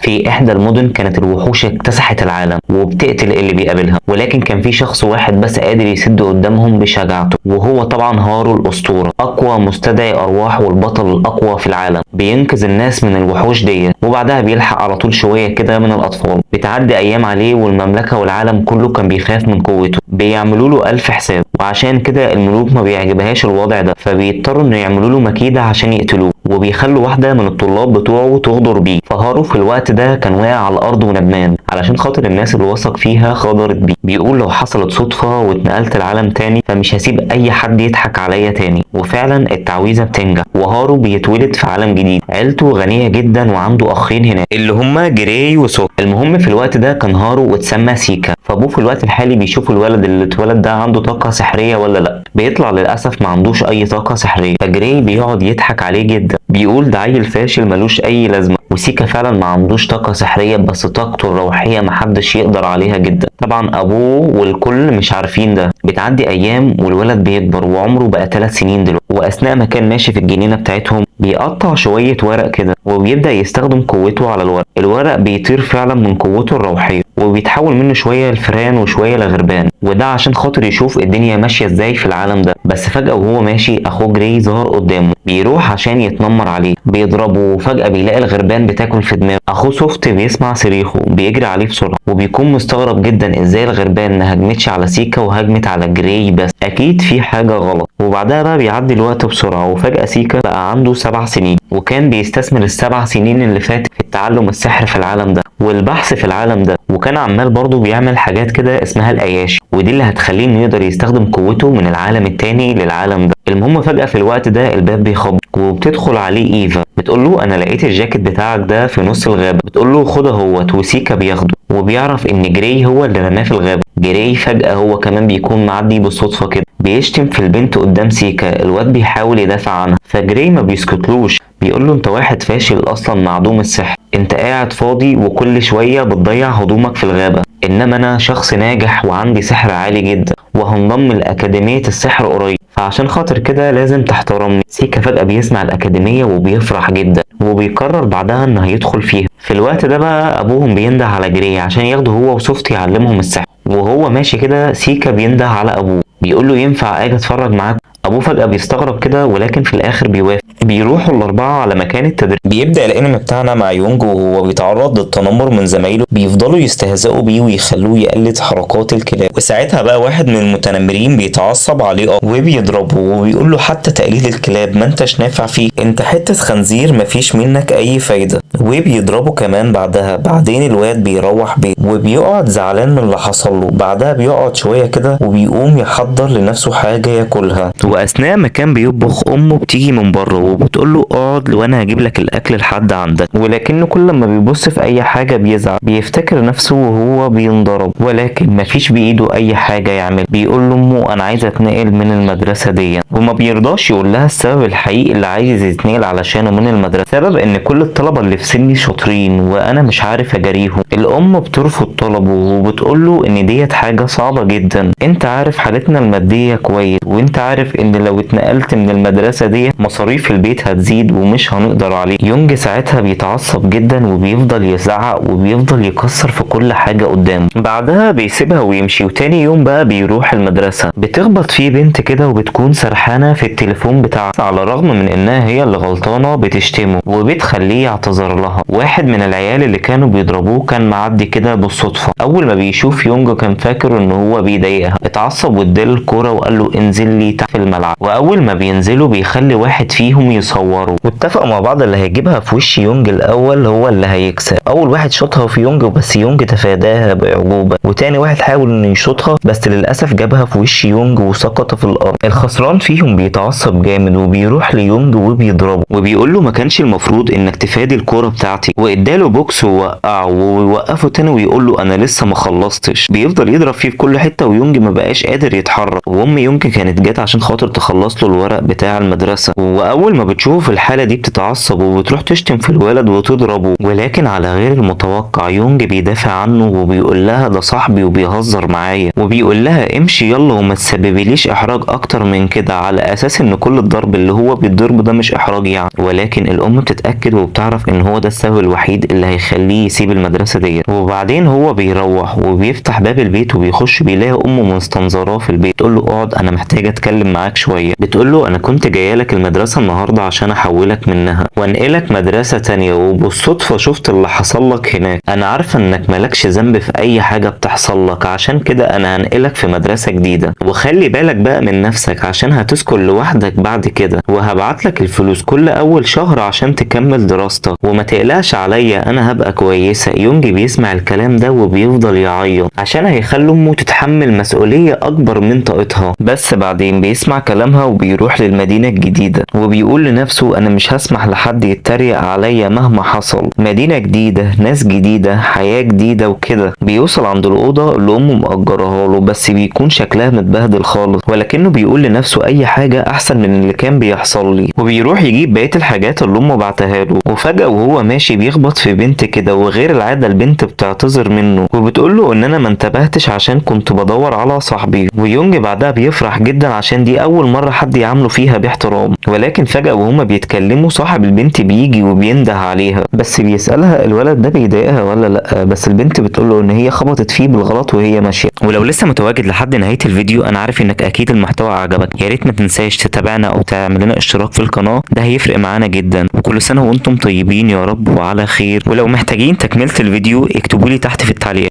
في احدى المدن كانت الوحوش اكتسحت العالم وبتقتل اللي بيقابلها، ولكن كان في شخص واحد بس قادر يسد قدامهم بشجاعته، وهو طبعا هارو الاسطوره، اقوى مستدعي ارواح والبطل الاقوى في العالم. بينقذ الناس من الوحوش دي وبعدها بيلحق على طول شويه كده من الاطفال. بتعدي ايام عليه والمملكه والعالم كله كان بيخاف من قوته، بيعملوا له الف حساب، وعشان كده الملوك ما بيعجبهاش الوضع ده، فبيضطروا انه يعملوا له مكيده عشان يقتلوه، وبيخلوا واحده من الطلاب بتوعه تغدر بيه. فهارو في الوقت ده كان واقع على الارض وندمان علشان خاطر الناس اللي وثق فيها غدرت بيه. بيقول لو حصلت صدفه واتنقلت لعالم تاني فمش هسيب اي حد يضحك عليا تاني. وفعلا التعويذه بتنجح وهارو بيتولد في عالم جديد، عيلته غنيه جدا وعنده اخين هناك اللي هما جراي وسوك. المهم في الوقت ده كان هارو واتسمى سيكا، فابوه في الوقت الحالي بيشوف الولد اللي اتولد ده عنده طاقه سحريه ولا لا. بيطلع للاسف ما عندوش اي طاقه سحريه، فجراي بيقعد يضحك عليه جدا، بيقول ده عيل فاشل ملوش اي لازمه. وسيكا فعلا ما عندوش طاقه سحريه، بس طاقته الروحيه محدش يقدر عليها جدا. طبعا ابوه والكل مش عارفين ده. بتعدي ايام والولد بيكبر وعمره بقى 3 سنين دلوقتي، واثناء ما كان ماشي في الجنينه بتاعتهم بيقطع شويه ورق كده وبيبدا يستخدم قوته على الورق. الورق بيطير فعلا من قوته الروحيه وبيتحول منه شويه لفئران وشويه لغربان، وده عشان خاطر يشوف الدنيا ماشيه ازاي في العالم ده. بس فجاه وهو ماشي اخوه جراي ظهر قدامه، بيروح عشان يتنمر عليه، بيضربه، وفجاه بيلاقي الغربان بتاكل في دماغه. اخوه سوفت بيسمع صريخه بيجري عليه بسرعه، وبيكون مستغرب جدا ازاي الغربان ما هجمتش على سيكا وهجمت على جراي، بس اكيد في حاجه غلط. وبعدها بقى بيعدي الوقت بسرعه، وفجاه سيكا بقى عنده 7 سنين، وكان بيستثمر ال7 سنين اللي فاتت في تعلم السحر في العالم ده والبحث في العالم ده، وكان عمال برضه بيعمل حاجات كده اسمها الاياشي، ودي اللي هتخليه انه يقدر يستخدم قوته من العالم التاني للعالم ده. المهم فجأة في الوقت ده الباب بيخبط وبتدخل عليه ايفا، بتقول له انا لقيت الجاكيت بتاعك ده في نص الغابة. بتقول له خده اهوت، وسيكا بياخده وبيعرف ان جراي هو اللي رماه في الغابة. جراي فجأة هو كمان بيكون معدي بالصدفة كده، بيشتم في البنت قدام سيكا. الواد بيحاول يدافع عنها، فجراي ما بيسكتلوش، بيقول له انت واحد فاشل اصلا معدوم السحر، انت قاعد فاضي وكل شوية بتضيع هدومك في الغابة، انما انا شخص ناجح وعندي سحر عالي جدا وهنضم لأكاديمية السحر قريب، فعشان خاطر كده لازم تحترمني. سيكا فجأة بيسمع الأكاديمية وبيفرح جدا، وبيقرر بعدها انه هيدخل فيها. في الوقت ده بقى ابوهم بينده على جراي عشان ياخده هو وسوفت يعلمهم السحر، وهو ماشي كده سيكا بينده على ابوه بيقول له ينفع اجي اتفرج معاك؟ ابوه فجأة بيستغرب كده ولكن في الاخر بيوافق. بيروحوا الاربعة على مكان التدريب. بيبدأ الانمي بتاعنا مع يونج وهو بيتعرض للتنمر من زمايله، بيفضلوا يستهزئوا بيه ويخلوه يقلد حركات الكلاب، وساعتها بقى واحد من المتنمرين بيتعصب عليه وبيضربه وبيقول له حتى تقليد الكلاب ما انتش نافع فيه، انت حتة خنزير مفيش منك اي فايدة، وبيضربه كمان بعدها. بعدين الواد بيروح بيته وبيقعد زعلان من اللي حصل له. بعدها بيقعد شوية كده وبيقوم يحضر لنفسه حاجة ياكلها، واثناء ما كان بيطبخ امه بتيجي من بره وبتقول له اقعد وانا هجيب لك الاكل لحد عندك، ولكنه كل ما بيبص في اي حاجه بيزعل، بيفتكر نفسه وهو بينضرب ولكن مفيش بايده اي حاجه يعمل. بيقول لامه انا عايز اتنقل من المدرسه دي، وما بيرضاش يقول لها السبب الحقيقي اللي عايز يتنقل علشانه من المدرسه. سبب ان كل الطلبه اللي في سني شاطرين وانا مش عارف اجاريهم. الام بترفض طلبه وبتقول له ان ديت حاجه صعبه جدا، انت عارف حالتنا الماديه كويس، وانت عارف ان لو اتنقلت من المدرسة دي مصاريف البيت هتزيد ومش هنقدر عليه. يونج ساعتها بيتعصب جدا وبيفضل يزعق وبيفضل يكسر في كل حاجة قدامه. بعدها بيسيبها ويمشي، وتاني يوم بقى بيروح المدرسة. بتخبط فيه بنت كده وبتكون سرحانة في التليفون بتاعها، على الرغم من انها هي اللي غلطانة بتشتمه وبتخليه يعتذر لها. واحد من العيال اللي كانوا بيضربوه كان معدي كده بالصدفة، اول ما بيشوف يونج كان فاكر ان هو بيضايقها، اتعصب واداله الكورة وقال له انزل لي تحت الملعب. واول ما بينزلوا بيخلي واحد فيهم يصوره، واتفقوا مع بعض اللي هيجيبها في وش يونج الاول هو اللي هيكسب. اول واحد شاطها في يونج بس يونج تفاداها باعجوبه، وتاني واحد حاول انه يشوطها بس للاسف جابها في وش يونج وسقط في الارض. الخسران فيهم بيتعصب جامد وبيروح ليونج وبيضربه وبيقول له ما كانش المفروض انك تفادي الكوره بتاعتي، واداله بوكس ووقعه ووقفه تاني ويقول له انا لسه ما خلصتش. بيفضل يضرب فيه في كل حته ويونج ما بقاش قادر يتحرك، وام يونج كانت جت عشان خاطر خاطر تخلص له الورق بتاع المدرسة. واول ما بتشوف الحالة دي بتتعصب وبتروح تشتم في الولد وتضربه، ولكن على غير المتوقع يونج بيدافع عنه وبيقول لها ده صاحبي وبيهزر معايا، وبيقول لها امشي يلا وما تسببليش احراج اكتر من كده، على اساس ان كل الضرب اللي هو بيتضربه ده مش احراج يعني. ولكن الام بتتاكد وبتعرف ان هو ده السبب الوحيد اللي هيخليه يسيب المدرسة ديت. وبعدين هو بيروح وبيفتح باب البيت وبيخش بيلاقي امه مستنظراه في البيت، تقول له اقعد انا محتاجه اتكلم معاك شويه. بتقول له انا كنت جايه لك المدرسه النهارده عشان احولك منها وانقلك مدرسه تانية، وبالصدفه شفت اللي حصل لك هناك. انا عارفه انك مالكش ذنب في اي حاجه بتحصل لك، عشان كده انا هنقلك في مدرسه جديده، وخلي بالك بقى من نفسك عشان هتسكن لوحدك بعد كده، وهبعت لك الفلوس كل اول شهر عشان تكمل دراستك، وما تقلقش عليا انا هبقى كويسه. يونج بيسمع الكلام ده وبيفضل يعيط عشان هيخلي امه تتحمل مسؤوليه اكبر من طاقتها. بس بعدين بيسمع كلامها وبيروح للمدينه الجديده، وبيقول لنفسه انا مش هسمح لحد يتريق عليا مهما حصل، مدينه جديده، ناس جديده، حياه جديده وكده. بيوصل عند الاوضه اللي امه مأجرها له، بس بيكون شكلها متبهدل خالص، ولكنه بيقول لنفسه اي حاجه احسن من اللي كان بيحصل لي، وبيروح يجيب بقيه الحاجات اللي امه بعتها له. وفجاه وهو ماشي بيخبط في بنت كده، وغير العاده البنت بتعتذر منه وبتقول له ان انا ما انتبهتش عشان كنت بدور على صاحبي. ويونج بعدها بيفرح جدا عشان دي اول مره حد يعامله فيها باحترام. ولكن فجاه وهما بيتكلموا صاحب البنت بيجي وبينده عليها، بس بيسالها الولد ده بيضايقها ولا لا، بس البنت بتقول له ان هي خبطت فيه بالغلط وهي ماشيه. ولو لسه متواجد لحد نهايه الفيديو، انا عارف انك اكيد المحتوى عجبك، يا ريت ما تنساش تتابعنا او تعمل لنا اشتراك في القناه، ده هيفرق معانا جدا. وكل سنه وانتم طيبين يا رب وعلى خير. ولو محتاجين تكمله الفيديو اكتبوا لي تحت في التعليقات.